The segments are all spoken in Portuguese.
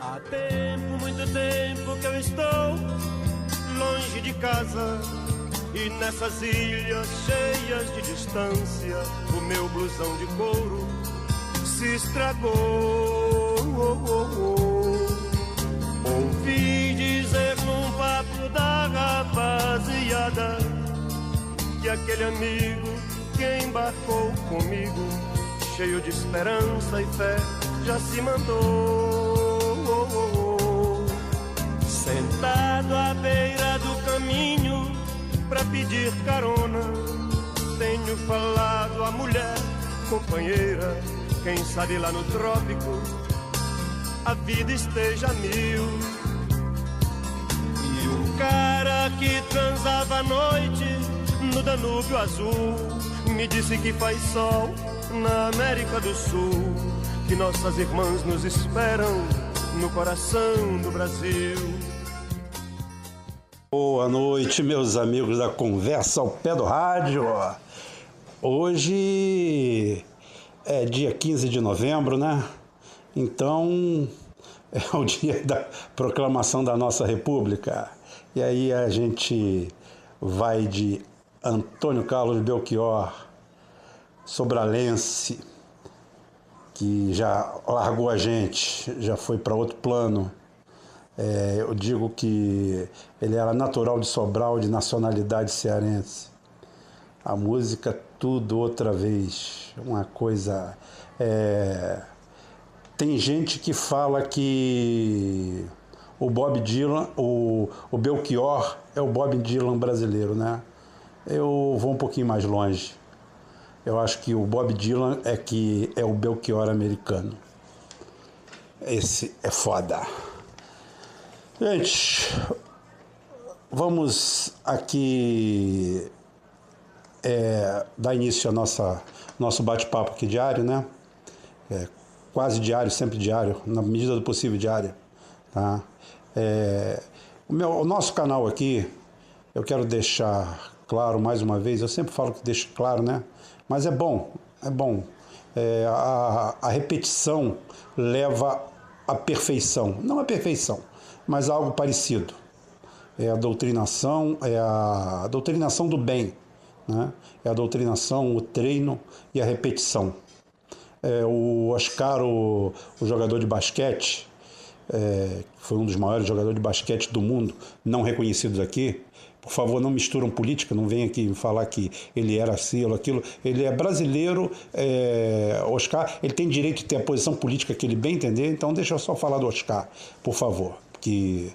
Há tempo, muito tempo que eu estou longe de casa, e nessas ilhas cheias de distância o meu blusão de couro se estragou. Ouvi dizer num papo da rapaziada que aquele amigo que embarcou comigo, cheio de esperança e fé, já se mandou. Sentado à beira do caminho pra pedir carona, tenho falado à mulher companheira, quem sabe lá no trópico a vida esteja a mil. E o cara que transava à noite no Danúbio Azul me disse que faz sol na América do Sul, que nossas irmãs nos esperam no coração do Brasil. Boa noite, meus amigos da Conversa ao Pé do Rádio. Hoje é dia 15 de novembro, né? Então é o dia da proclamação da nossa República. E aí a gente vai de Antônio Carlos Belchior, sobralense, que já largou a gente, já foi para outro plano. Eu digo que ele era natural de Sobral, de nacionalidade cearense. A música Tudo Outra Vez, uma coisa... Tem gente que fala que o Bob Dylan, o Belchior é o Bob Dylan brasileiro, né? Eu vou um pouquinho mais longe. Eu acho que o Bob Dylan é o Belchior americano. Esse é foda. Gente, vamos aqui dar início ao nosso bate-papo aqui diário, né? Quase diário, sempre diário, na medida do possível diário. Tá? O nosso canal aqui, eu quero deixar claro mais uma vez, eu sempre falo que deixo claro, né? Mas é bom. A repetição leva à perfeição, não à perfeição, mas a algo parecido. É a doutrinação do bem, né? É a doutrinação, o treino e a repetição. O Oscar, o jogador de basquete, foi um dos maiores jogadores de basquete do mundo, não reconhecidos aqui. Por favor, não misturam política, não venham aqui falar que ele era assim ou aquilo. Ele é brasileiro, Oscar, ele tem direito de ter a posição política que ele bem entender, então deixa eu só falar do Oscar, por favor. Que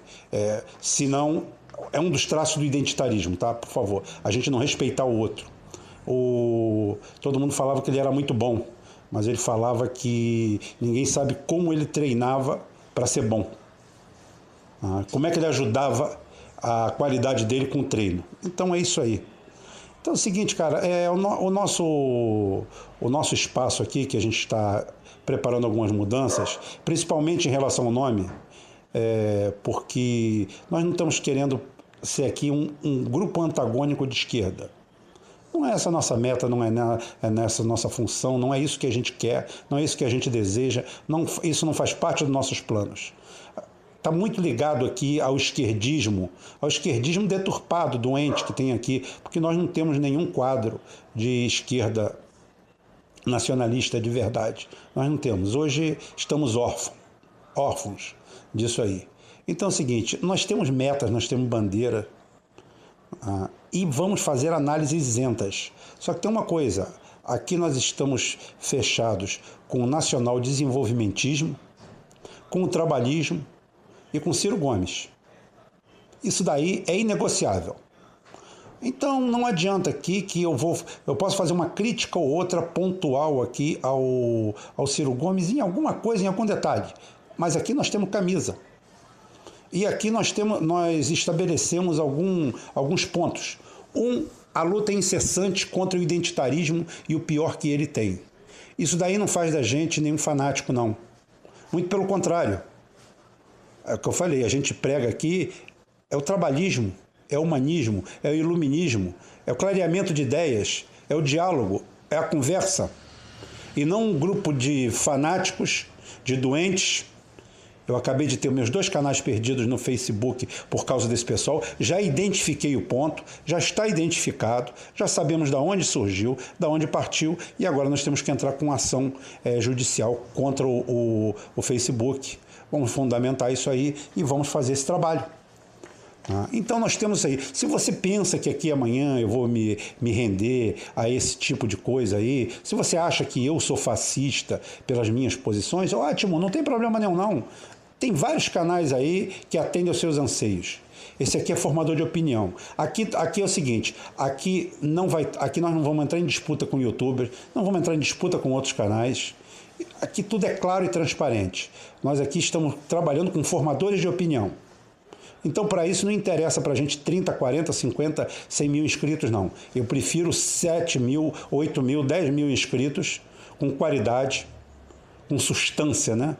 senão é um dos traços do identitarismo, tá? Por favor, a gente não respeitar o outro. Todo mundo falava que ele era muito bom, mas ele falava que ninguém sabe como ele treinava para ser bom. Como é que ele ajudava a qualidade dele com o treino. Então é isso aí. Então é o seguinte, cara, o nosso espaço aqui, que a gente está preparando algumas mudanças, principalmente em relação ao nome, porque nós não estamos querendo ser aqui um grupo antagônico de esquerda. Não é essa a nossa meta, não é nessa nossa função, não é isso que a gente quer, não é isso que a gente deseja, isso não faz parte dos nossos planos. Está muito ligado aqui ao esquerdismo deturpado, doente que tem aqui, porque nós não temos nenhum quadro de esquerda nacionalista de verdade. Nós não temos. Hoje estamos órfãos disso aí. Então é o seguinte, nós temos metas, nós temos bandeira, e vamos fazer análises isentas. Só que tem uma coisa, aqui nós estamos fechados com o nacional desenvolvimentismo, com o trabalhismo, e com Ciro Gomes. Isso daí é inegociável. Então não adianta aqui que eu posso fazer uma crítica ou outra pontual aqui ao Ciro Gomes em alguma coisa, em algum detalhe. Mas aqui nós temos camisa. E aqui nós estabelecemos alguns pontos. A luta incessante contra o identitarismo e o pior que ele tem. Isso daí não faz da gente nenhum fanático, não. Muito pelo contrário. É o que eu falei, a gente prega aqui, é o trabalhismo, é o humanismo, é o iluminismo, é o clareamento de ideias, é o diálogo, é a conversa. E não um grupo de fanáticos, de doentes Eu acabei de ter meus 2 canais perdidos no Facebook por causa desse pessoal. Já identifiquei o ponto, já está identificado, já sabemos de onde surgiu, de onde partiu, e agora nós temos que entrar com ação judicial contra o Facebook. Vamos fundamentar isso aí e vamos fazer esse trabalho. Então nós temos aí, se você pensa que aqui amanhã eu vou me render a esse tipo de coisa aí, se você acha que eu sou fascista pelas minhas posições, ótimo, não tem problema nenhum não. Tem vários canais aí que atendem aos seus anseios. Esse aqui é formador de opinião. Aqui é o seguinte, aqui nós não vamos entrar em disputa com youtubers, não vamos entrar em disputa com outros canais. Aqui tudo é claro e transparente. Nós aqui estamos trabalhando com formadores de opinião. Então, para isso, não interessa para a gente 30, 40, 50, 100 mil inscritos, não. Eu prefiro 7 mil, 8 mil, 10 mil inscritos com qualidade, com substância, né?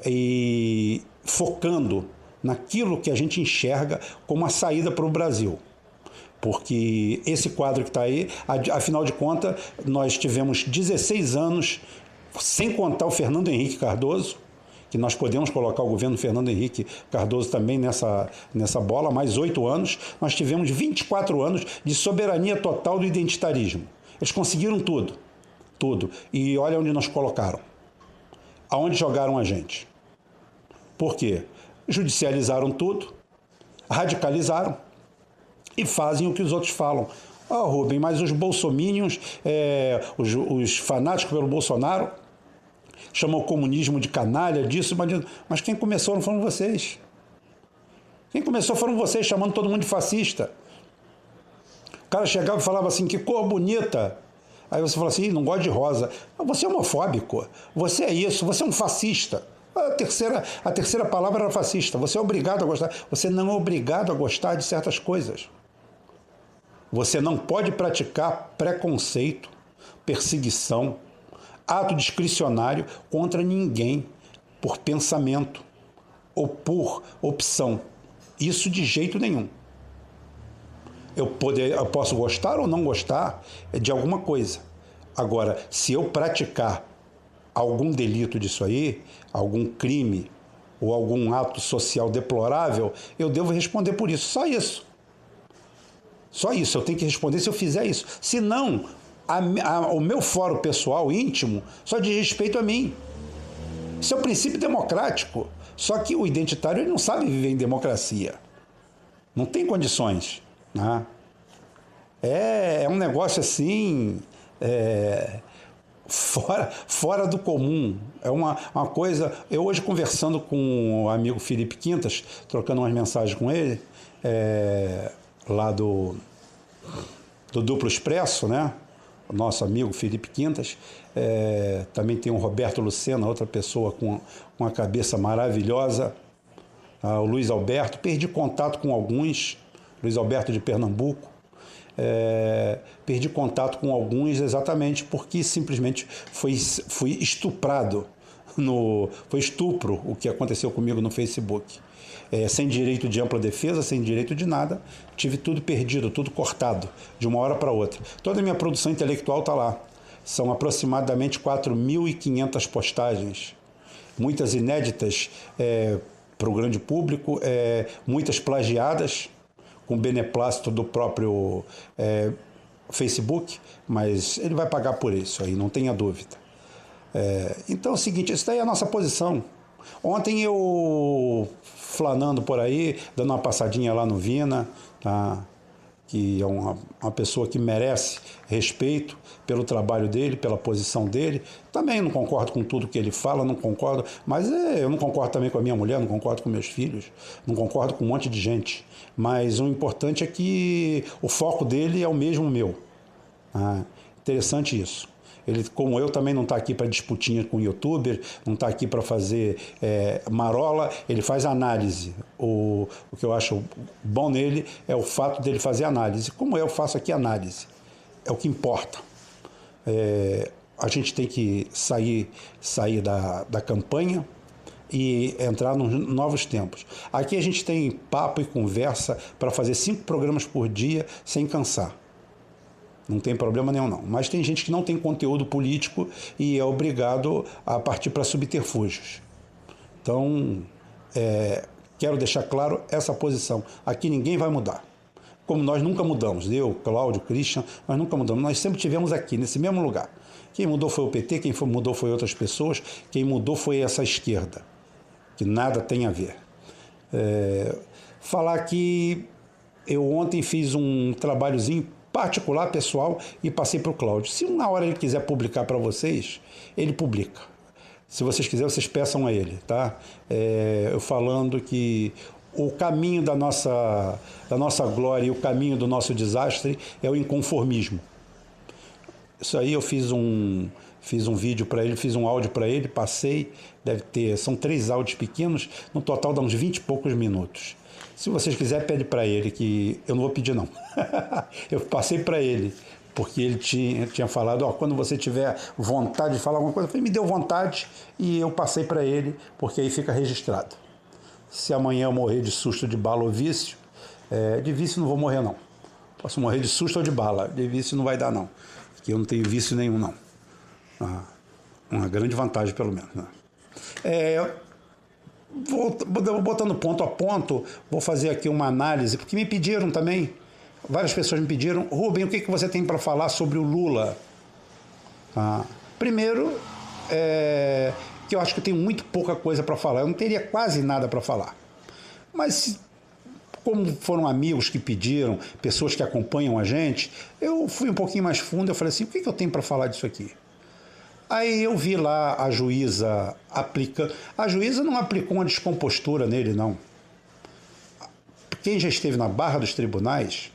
E focando naquilo que a gente enxerga como a saída para o Brasil. Porque esse quadro que está aí, afinal de contas, nós tivemos 16 anos, sem contar o Fernando Henrique Cardoso, que nós podemos colocar o governo Fernando Henrique Cardoso também nessa bola, mais 8 anos, nós tivemos 24 anos de soberania total do identitarismo. Eles conseguiram tudo, tudo. E olha onde nos colocaram. Aonde jogaram a gente. Por quê? Judicializaram tudo, radicalizaram e fazem o que os outros falam. Rubem, mas os bolsominions, os fanáticos pelo Bolsonaro, chamam o comunismo de canalha, disso, mas quem começou não foram vocês. Quem começou foram vocês, chamando todo mundo de fascista. O cara chegava e falava assim, que cor bonita. Aí você fala assim, não gosta de rosa. Você é homofóbico, você é isso, você é um fascista. A terceira palavra era fascista. Você é obrigado a gostar. Você não é obrigado a gostar de certas coisas. Você não pode praticar preconceito, perseguição, ato discricionário contra ninguém por pensamento ou por opção. Isso de jeito nenhum. Eu posso gostar ou não gostar de alguma coisa. Agora, se eu praticar algum delito disso aí, algum crime ou algum ato social deplorável, eu devo responder por isso. Só isso. Só isso. Eu tenho que responder se eu fizer isso. Se não, o meu fórum pessoal íntimo só diz respeito a mim. Isso é um princípio democrático. Só que o identitário ele não sabe viver em democracia. Não tem condições. Né? É um negócio assim, fora do comum. É uma coisa... Eu hoje conversando com o amigo Felipe Quintas, trocando umas mensagens com ele, lá do Duplo Expresso, né? O nosso amigo Felipe Quintas, também tem o Roberto Lucena, outra pessoa com uma cabeça maravilhosa, o Luiz Alberto, perdi contato com alguns, Luiz Alberto de Pernambuco, perdi contato com alguns exatamente porque simplesmente fui estuprado, foi estupro o que aconteceu comigo no Facebook. Sem direito de ampla defesa, sem direito de nada, tive tudo perdido, tudo cortado, de uma hora para outra. Toda a minha produção intelectual está lá. São aproximadamente 4.500 postagens, muitas inéditas para o grande público, muitas plagiadas, com beneplácito do próprio Facebook, mas ele vai pagar por isso aí, não tenha dúvida. Então é o seguinte, isso daí é a nossa posição. Ontem eu, flanando por aí, dando uma passadinha lá no Vina, tá? Que é uma pessoa que merece respeito pelo trabalho dele, pela posição dele. Também não concordo com tudo que ele fala, não concordo, mas eu não concordo também com a minha mulher, não concordo com meus filhos, não concordo com um monte de gente. Mas o importante é que o foco dele é o mesmo meu. Interessante isso. Ele, como eu, também não está aqui para disputinha com o youtuber, não está aqui para fazer marola, ele faz análise. O que eu acho bom nele é o fato dele fazer análise. Como eu faço aqui análise, é o que importa. A gente tem que sair da campanha e entrar nos novos tempos. Aqui a gente tem papo e conversa para fazer 5 programas por dia sem cansar. Não tem problema nenhum, não. Mas tem gente que não tem conteúdo político e é obrigado a partir para subterfúgios. Então, quero deixar claro essa posição. Aqui ninguém vai mudar. Como nós nunca mudamos, eu, Cláudio, Christian, nós nunca mudamos. Nós sempre estivemos aqui, nesse mesmo lugar. Quem mudou foi o PT, quem mudou foi outras pessoas, quem mudou foi essa esquerda, que nada tem a ver. Falar que eu ontem fiz um trabalhozinho particular, pessoal, e passei para o Cláudio. Se uma hora ele quiser publicar para vocês, ele publica. Se vocês quiserem, vocês peçam a ele, tá? Eu falando que o caminho da nossa glória e o caminho do nosso desastre é o inconformismo. Isso aí eu fiz um vídeo para ele, fiz um áudio para ele, passei, são 3 áudios pequenos, no total dá uns 20 e poucos minutos. Se vocês quiserem, pede para ele, que eu não vou pedir não. Eu passei para ele, porque ele tinha falado, quando você tiver vontade de falar alguma coisa, eu falei, me deu vontade, e eu passei para ele, porque aí fica registrado. Se amanhã eu morrer de susto, de bala ou vício, de vício não vou morrer não. Posso morrer de susto ou de bala, de vício não vai dar não, porque eu não tenho vício nenhum não. Uma grande vantagem pelo menos, né? Botando ponto a ponto, vou fazer aqui uma análise, porque me pediram também, várias pessoas me pediram, Rubem, o que você tem para falar sobre o Lula? Primeiro, que eu acho que eu tenho muito pouca coisa para falar, eu não teria quase nada para falar. Mas, como foram amigos que pediram, pessoas que acompanham a gente, eu fui um pouquinho mais fundo, eu falei assim, o que eu tenho para falar disso aqui? Aí eu vi lá a juíza aplicando. A juíza não aplicou uma descompostura nele, não. Quem já esteve na barra dos tribunais,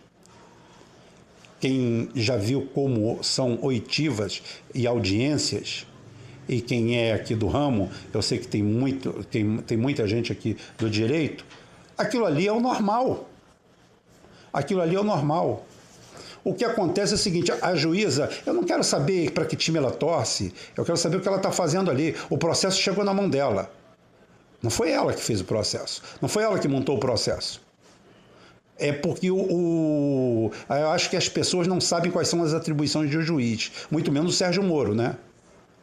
quem já viu como são oitivas e audiências, e quem é aqui do ramo, eu sei que tem muita gente aqui do direito, aquilo ali é o normal. Aquilo ali é o normal. O que acontece é o seguinte, a juíza, eu não quero saber para que time ela torce, eu quero saber o que ela está fazendo ali. O processo chegou na mão dela. Não foi ela que fez o processo, não foi ela que montou o processo. É porque eu acho que as pessoas não sabem quais são as atribuições de um juiz, muito menos o Sérgio Moro, né?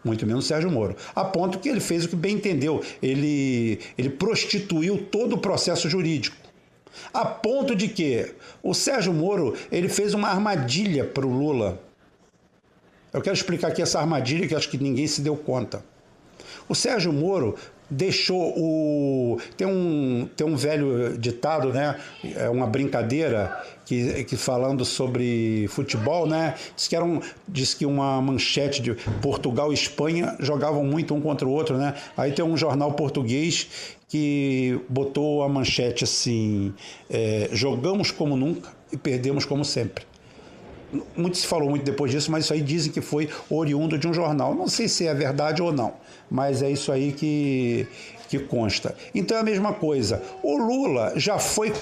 Muito menos o Sérgio Moro. A ponto que ele fez o que bem entendeu, ele prostituiu todo o processo jurídico. A ponto de que o Sérgio Moro ele fez uma armadilha para o Lula. Eu quero explicar aqui essa armadilha que acho que ninguém se deu conta. O Sérgio Moro deixou Tem um velho ditado, né? É uma brincadeira que falando sobre futebol, né? Diz que uma manchete de Portugal e Espanha jogavam muito um contra o outro, né? Aí tem um jornal português que botou a manchete assim, jogamos como nunca e perdemos como sempre. Muito se falou muito depois disso, mas isso aí dizem que foi oriundo de um jornal. Não sei se é verdade ou não, mas é isso aí que consta. Então é a mesma coisa. O Lula já foi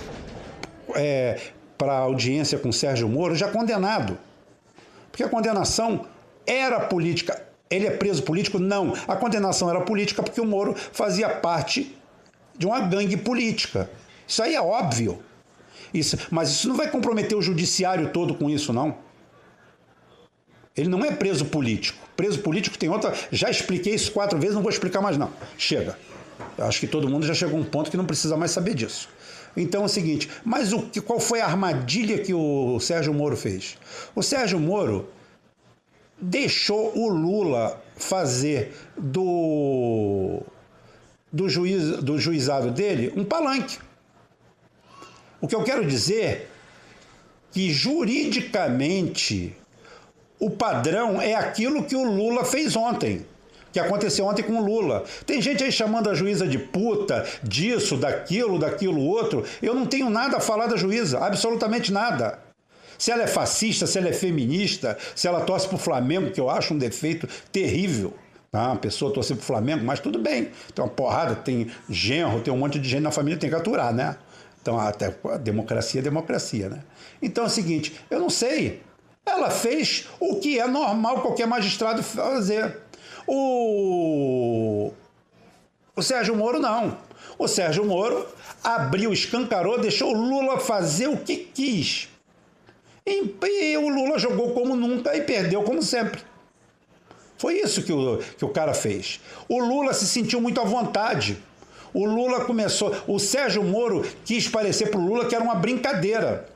para a audiência com Sérgio Moro já condenado. Porque a condenação era política. Ele é preso político? Não. A condenação era política porque o Moro fazia parte de uma gangue política. Isso aí é óbvio. Mas isso não vai comprometer o judiciário todo com isso, não. Ele não é preso político. Preso político tem outra... Já expliquei isso 4 vezes, não vou explicar mais não. Chega. Eu acho que todo mundo já chegou a um ponto que não precisa mais saber disso. Então é o seguinte, mas qual foi a armadilha que o Sérgio Moro fez? O Sérgio Moro deixou o Lula fazer do juizado dele um palanque. O que eu quero dizer é que juridicamente o padrão é aquilo que o Lula fez ontem, que aconteceu ontem com o Lula. Tem gente aí chamando a juíza de puta, disso, daquilo outro. Eu não tenho nada a falar da juíza, absolutamente nada. Se ela é fascista, se ela é feminista, se ela torce para o Flamengo, que eu acho um defeito terrível. Tá? A pessoa torce para o Flamengo, mas tudo bem. Tem uma porrada, tem genro, tem um monte de gente na família, tem que aturar, né? Então, até a democracia é democracia, né? Então é o seguinte, eu não sei. Ela fez o que é normal qualquer magistrado fazer. O Sérgio Moro não. O Sérgio Moro abriu, escancarou, deixou o Lula fazer o que quis. E o Lula jogou como nunca e perdeu como sempre. Foi isso que o cara fez. O Lula se sentiu muito à vontade. O Lula começou... O Sérgio Moro quis parecer para o Lula que era uma brincadeira.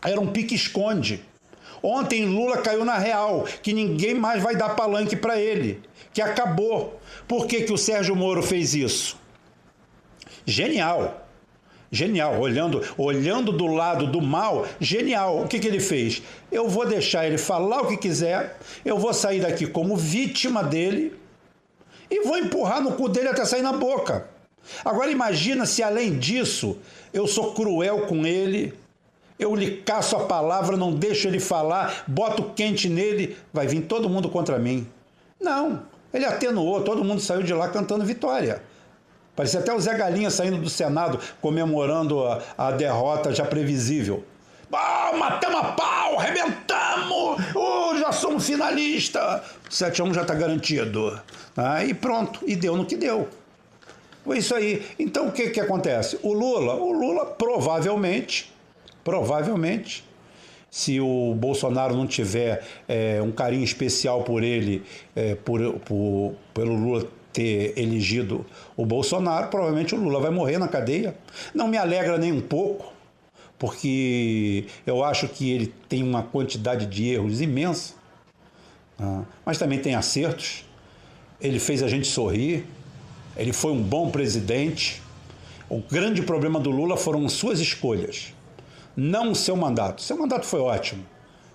Era um pique-esconde. Ontem Lula caiu na real, que ninguém mais vai dar palanque para ele, que acabou. Por que o Sérgio Moro fez isso? Genial. Genial, olhando do lado do mal, genial. O que ele fez? Eu vou deixar ele falar o que quiser, eu vou sair daqui como vítima dele e vou empurrar no cu dele até sair na boca. Agora imagina se além disso eu sou cruel com ele, eu lhe caço a palavra, não deixo ele falar, boto quente nele, vai vir todo mundo contra mim. Não, ele atenuou, todo mundo saiu de lá cantando vitória. Parecia até o Zé Galinha saindo do Senado, comemorando a derrota já previsível. Matamos a pau, arrebentamos, já somos finalistas. 7-1 já está garantido. E pronto, e deu no que deu. Foi isso aí. Então o que acontece? O Lula provavelmente, se o Bolsonaro não tiver um carinho especial por ele, pelo Lula ter elegido o Bolsonaro, provavelmente o Lula vai morrer na cadeia. Não me alegra nem um pouco, porque eu acho que ele tem uma quantidade de erros imensa, mas também tem acertos. Ele fez a gente sorrir, ele foi um bom presidente. O grande problema do Lula foram suas escolhas, não o seu mandato. Seu mandato foi ótimo,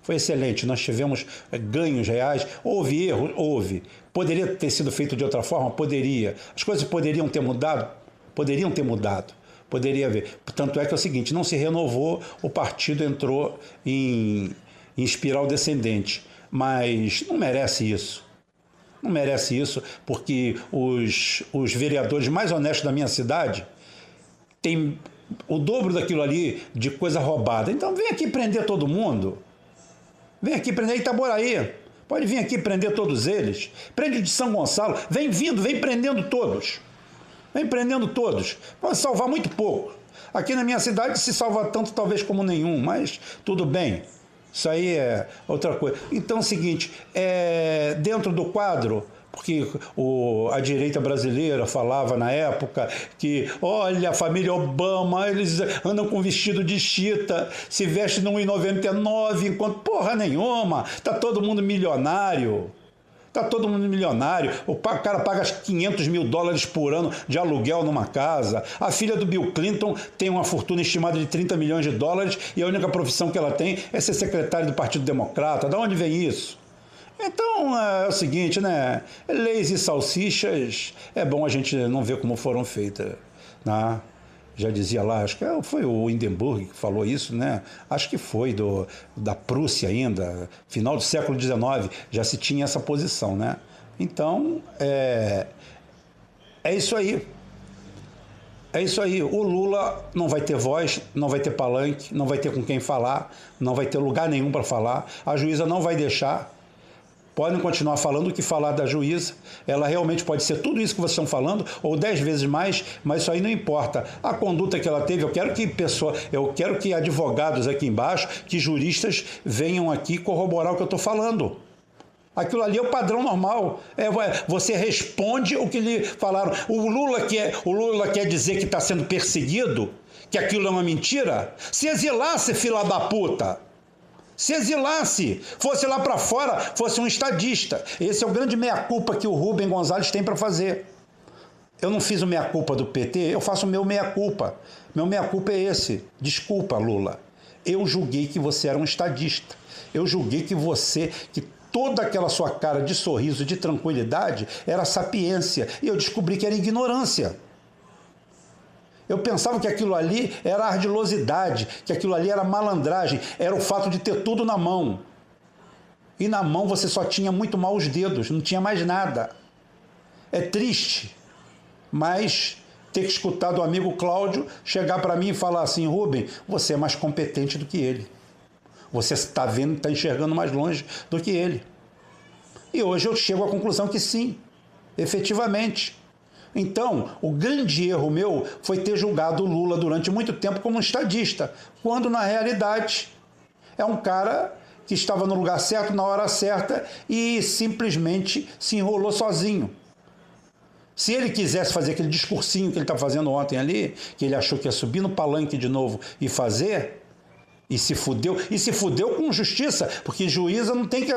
foi excelente, nós tivemos ganhos reais, houve erros, houve. Poderia ter sido feito de outra forma? Poderia. As coisas poderiam ter mudado? Poderiam ter mudado. Poderia haver. Tanto é que é o seguinte, não se renovou, o partido entrou em espiral descendente. Mas não merece isso. Não merece isso, porque os vereadores mais honestos da minha cidade têm o dobro daquilo ali de coisa roubada. Então vem aqui prender todo mundo. Vem aqui prender Itaboraí. Pode vir aqui prender todos eles. Prende de São Gonçalo. Vem prendendo todos. Vem prendendo todos. Pode salvar muito pouco. Aqui na minha cidade se salva tanto talvez como nenhum, mas tudo bem. Isso aí é outra coisa. Então é o seguinte, dentro do quadro, porque a direita brasileira falava na época que, olha, a família Obama, eles andam com vestido de chita, se vestem no 1,99, enquanto porra nenhuma, tá todo mundo milionário. Tá todo mundo milionário, o cara paga $500 mil por ano de aluguel numa casa. A filha do Bill Clinton tem uma fortuna estimada de $30 milhões e a única profissão que ela tem é ser secretária do Partido Democrata. Da onde vem isso? Então é o seguinte, né? Leis e salsichas, é bom a gente não ver como foram feitas, né? Já dizia lá, acho que foi o Hindenburg que falou isso, né? Acho que foi da Prússia ainda, final do século XIX, já se tinha essa posição, né? Então, é isso aí. É isso aí. O Lula não vai ter voz, não vai ter palanque, não vai ter com quem falar, não vai ter lugar nenhum para falar. A juíza não vai deixar. Podem continuar falando o que falar da juíza, ela realmente pode ser tudo isso que vocês estão falando, ou 10 vezes mais, mas isso aí não importa. A conduta que ela teve, eu quero que advogados aqui embaixo, que juristas venham aqui corroborar o que eu estou falando. Aquilo ali é o padrão normal. Você responde o que lhe falaram. O Lula quer dizer que está sendo perseguido, que aquilo é uma mentira? Se exilasse, fila da puta! Se exilasse, fosse lá para fora, fosse um estadista. Esse é o grande meia-culpa que o Rubem Gonzalez tem para fazer. Eu não fiz o meia-culpa do PT, eu faço o meu meia-culpa. Meu meia-culpa é esse. Desculpa, Lula. Eu julguei que você era um estadista. Eu julguei que toda aquela sua cara de sorriso, de tranquilidade, era sapiência. E eu descobri que era ignorância. Eu pensava que aquilo ali era ardilosidade, que aquilo ali era malandragem, era o fato de ter tudo na mão. E na mão você só tinha muito mal os dedos, não tinha mais nada. É triste, mas ter que escutar do amigo Cláudio chegar para mim e falar assim, Rubem, você é mais competente do que ele. Você está vendo, está enxergando mais longe do que ele. E hoje eu chego à conclusão que sim, efetivamente. Então, o grande erro meu foi ter julgado o Lula durante muito tempo como um estadista, quando na realidade é um cara que estava no lugar certo, na hora certa e simplesmente se enrolou sozinho. Se ele quisesse fazer aquele discursinho que ele está fazendo ontem ali, que ele achou que ia subir no palanque de novo e fazer, e se fudeu com justiça, porque juíza não tem que...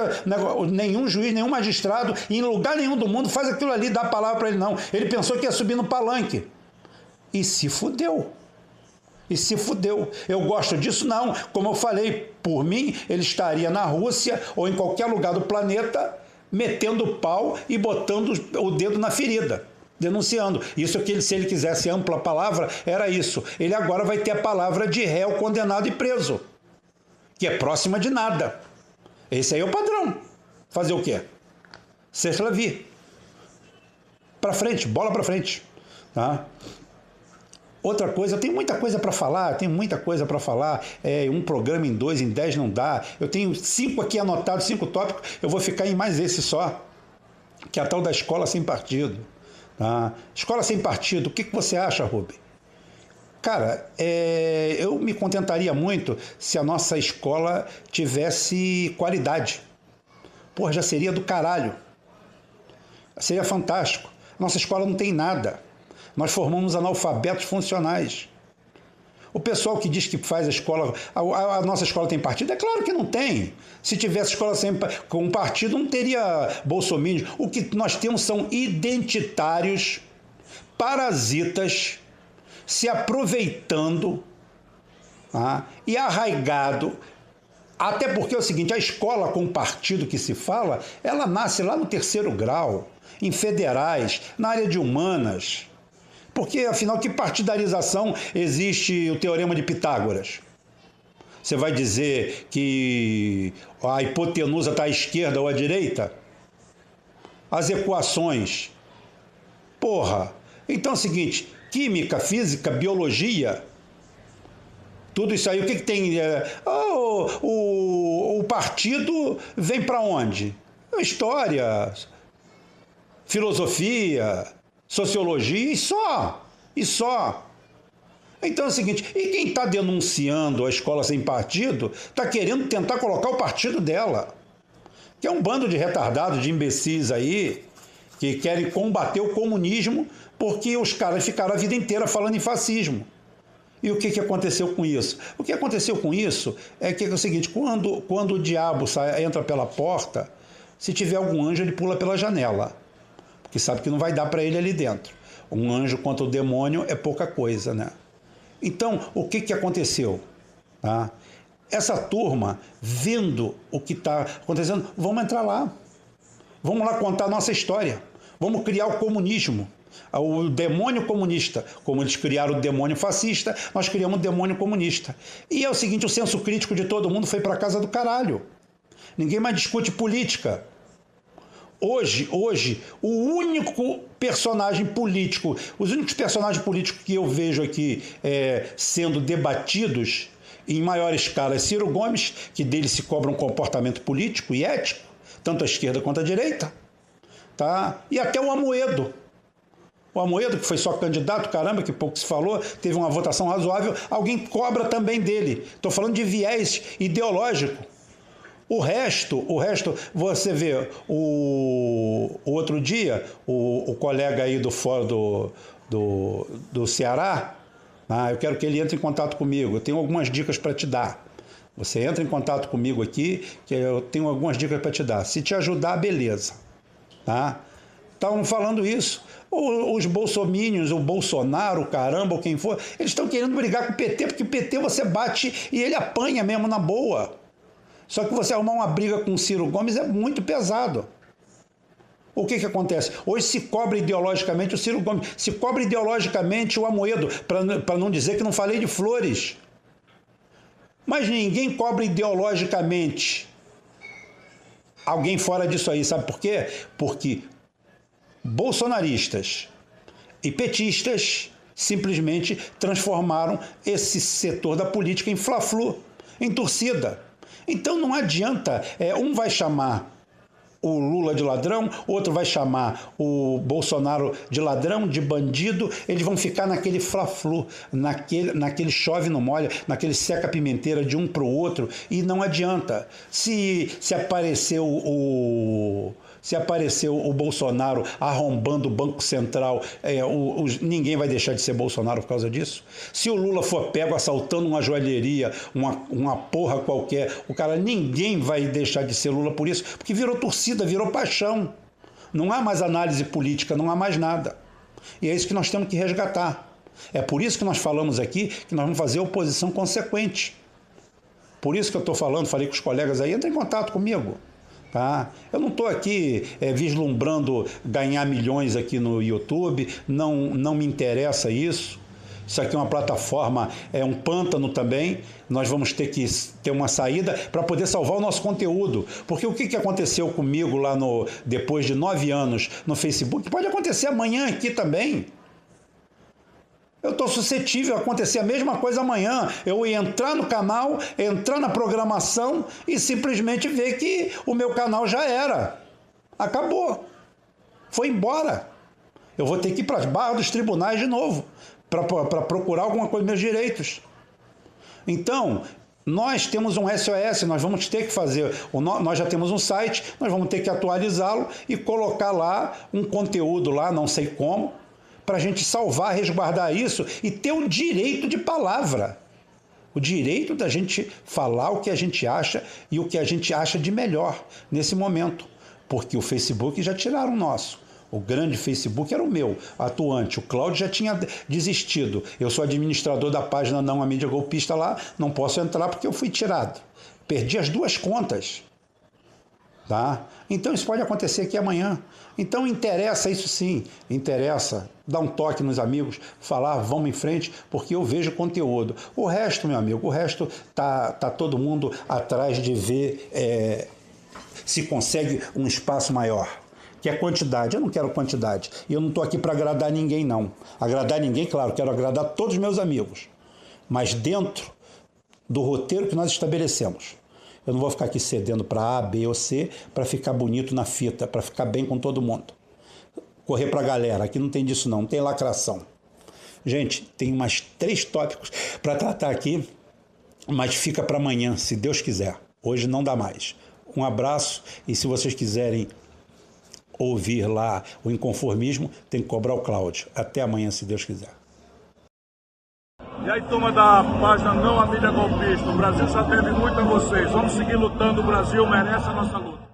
Nenhum juiz, nenhum magistrado, em lugar nenhum do mundo faz aquilo ali, dá a palavra para ele, não. Ele pensou que ia subir no palanque. E se fudeu. E se fudeu. Eu gosto disso? Não. Como eu falei, por mim, ele estaria na Rússia ou em qualquer lugar do planeta metendo o pau e botando o dedo na ferida, denunciando. Isso aqui, se ele quisesse ampla palavra, era isso. Ele agora vai ter a palavra de réu, condenado e preso, que é próxima de nada. Esse aí é o padrão. Fazer o quê? C'est la vie. Para frente, bola para frente. Tá? Outra coisa, eu tenho muita coisa para falar, um programa em 2, em 10 não dá. Eu tenho 5 aqui anotados, 5 tópicos, eu vou ficar em mais esse só, que é a tal da escola sem partido. Tá? Escola sem partido, o que você acha, Rubem? Cara, eu me contentaria muito se a nossa escola tivesse qualidade. Porra, já seria do caralho. Seria fantástico. Nossa escola não tem nada. Nós formamos analfabetos funcionais. O pessoal que diz que faz a escola... A nossa escola tem partido? É claro que não tem. Se tivesse escola com partido, não teria bolsominions. O que nós temos são identitários, parasitas, se aproveitando, tá? E arraigado. Até porque é o seguinte, a escola com partido que se fala, ela nasce lá no 3º grau, em federais, na área de humanas. Porque, afinal, que partidarização existe o Teorema de Pitágoras? Você vai dizer que a hipotenusa está à esquerda ou à direita? As equações. Porra! Então é o seguinte, química, física, biologia, tudo isso aí, o que tem? O partido vem para onde? História, filosofia, sociologia e só. Então é o seguinte, e quem está denunciando a escola sem partido está querendo tentar colocar o partido dela, que é um bando de retardados, de imbecis aí, que querem combater o comunismo porque os caras ficaram a vida inteira falando em fascismo. E o que aconteceu com isso? O que aconteceu com isso é que é o seguinte, quando o diabo entra pela porta, se tiver algum anjo, ele pula pela janela, porque sabe que não vai dar para ele ali dentro. Um anjo contra o demônio é pouca coisa, né? Então, o que aconteceu? Tá? Essa turma, vendo o que está acontecendo, vamos entrar lá. Vamos lá contar a nossa história. Vamos criar o comunismo, o demônio comunista. Como eles criaram o demônio fascista, nós criamos o demônio comunista. E é o seguinte, o senso crítico de todo mundo foi para casa do caralho. Ninguém mais discute política. Hoje, o único personagem político, os únicos personagens políticos que eu vejo aqui sendo debatidos em maior escala é Ciro Gomes, que dele se cobra um comportamento político e ético, tanto à esquerda quanto à direita, tá? E até o Amoedo. O Amoedo, que foi só candidato, caramba, que pouco se falou, teve uma votação razoável, alguém cobra também dele. Estou falando de viés ideológico. O resto, você vê, o outro dia, o colega aí do fórum do Ceará, eu quero que ele entre em contato comigo, eu tenho algumas dicas para te dar. Você entra em contato comigo aqui, que eu tenho algumas dicas para te dar. Se te ajudar, beleza. Tá? Estavam falando isso. Os bolsominions, o Bolsonaro, o caramba, ou quem for, eles estão querendo brigar com o PT, porque o PT você bate e ele apanha mesmo na boa. Só que você arrumar uma briga com o Ciro Gomes é muito pesado. O que acontece? Hoje se cobra ideologicamente o Ciro Gomes, se cobra ideologicamente o Amoedo, para não dizer que não falei de Flores. Mas ninguém cobra ideologicamente alguém fora disso aí, sabe por quê? Porque bolsonaristas e petistas simplesmente transformaram esse setor da política em fla-flu, em torcida. Então não adianta, um vai chamar o Lula de ladrão, outro vai chamar o Bolsonaro de ladrão, de bandido, eles vão ficar naquele fla-flu, naquele chove não molha, naquele seca-pimenteira de um para o outro, e não adianta. Se aparecer Se aparecer o Bolsonaro arrombando o Banco Central, ninguém vai deixar de ser Bolsonaro por causa disso. Se o Lula for pego assaltando uma joalheria, uma porra qualquer, ninguém vai deixar de ser Lula por isso, porque virou torcida, virou paixão. Não há mais análise política, não há mais nada. E é isso que nós temos que resgatar. É por isso que nós falamos aqui que nós vamos fazer oposição consequente. Por isso que eu estou falando, falei com os colegas aí, entra em contato comigo. Tá? Eu não estou aqui vislumbrando ganhar milhões aqui no YouTube, não me interessa isso. Isso aqui é uma plataforma, é um pântano também. Nós vamos ter que ter uma saída para poder salvar o nosso conteúdo. Porque o que aconteceu comigo lá depois de 9 anos no Facebook, pode acontecer amanhã aqui também. Eu estou suscetível a acontecer a mesma coisa amanhã. Eu ia entrar no canal, entrar na programação e simplesmente ver que o meu canal já era. Acabou. Foi embora. Eu vou ter que ir para as barras dos tribunais de novo para procurar alguma coisa dos meus direitos. Então, nós temos um SOS, nós vamos ter que fazer, nós já temos um site, nós vamos ter que atualizá-lo e colocar lá um conteúdo lá, não sei como, para a gente salvar, resguardar isso e ter o direito de palavra. O direito da gente falar o que a gente acha e o que a gente acha de melhor nesse momento. Porque o Facebook já tiraram o nosso. O grande Facebook era o meu, atuante. O Cláudio já tinha desistido. Eu sou administrador da página Não a Mídia Golpista lá, não posso entrar porque eu fui tirado. Perdi as 2 contas. Tá? Então isso pode acontecer aqui amanhã. Então interessa isso sim, interessa dar um toque nos amigos, falar, vamos em frente, porque eu vejo conteúdo. O resto, meu amigo, o resto tá todo mundo atrás de ver se consegue um espaço maior. Que é quantidade. Eu não quero quantidade. E eu não estou aqui para agradar ninguém, não. Agradar ninguém, claro, quero agradar todos os meus amigos. Mas dentro do roteiro que nós estabelecemos. Eu não vou ficar aqui cedendo para A, B ou C para ficar bonito na fita, para ficar bem com todo mundo. Correr para a galera. Aqui não tem disso não tem lacração. Gente, tem mais 3 tópicos para tratar aqui, mas fica para amanhã, se Deus quiser. Hoje não dá mais. Um abraço e se vocês quiserem ouvir lá o inconformismo, tem que cobrar o Cláudio. Até amanhã, se Deus quiser. E aí, turma da página Não a Mídia Golpista, o Brasil já deve muito a vocês. Vamos seguir lutando, o Brasil merece a nossa luta.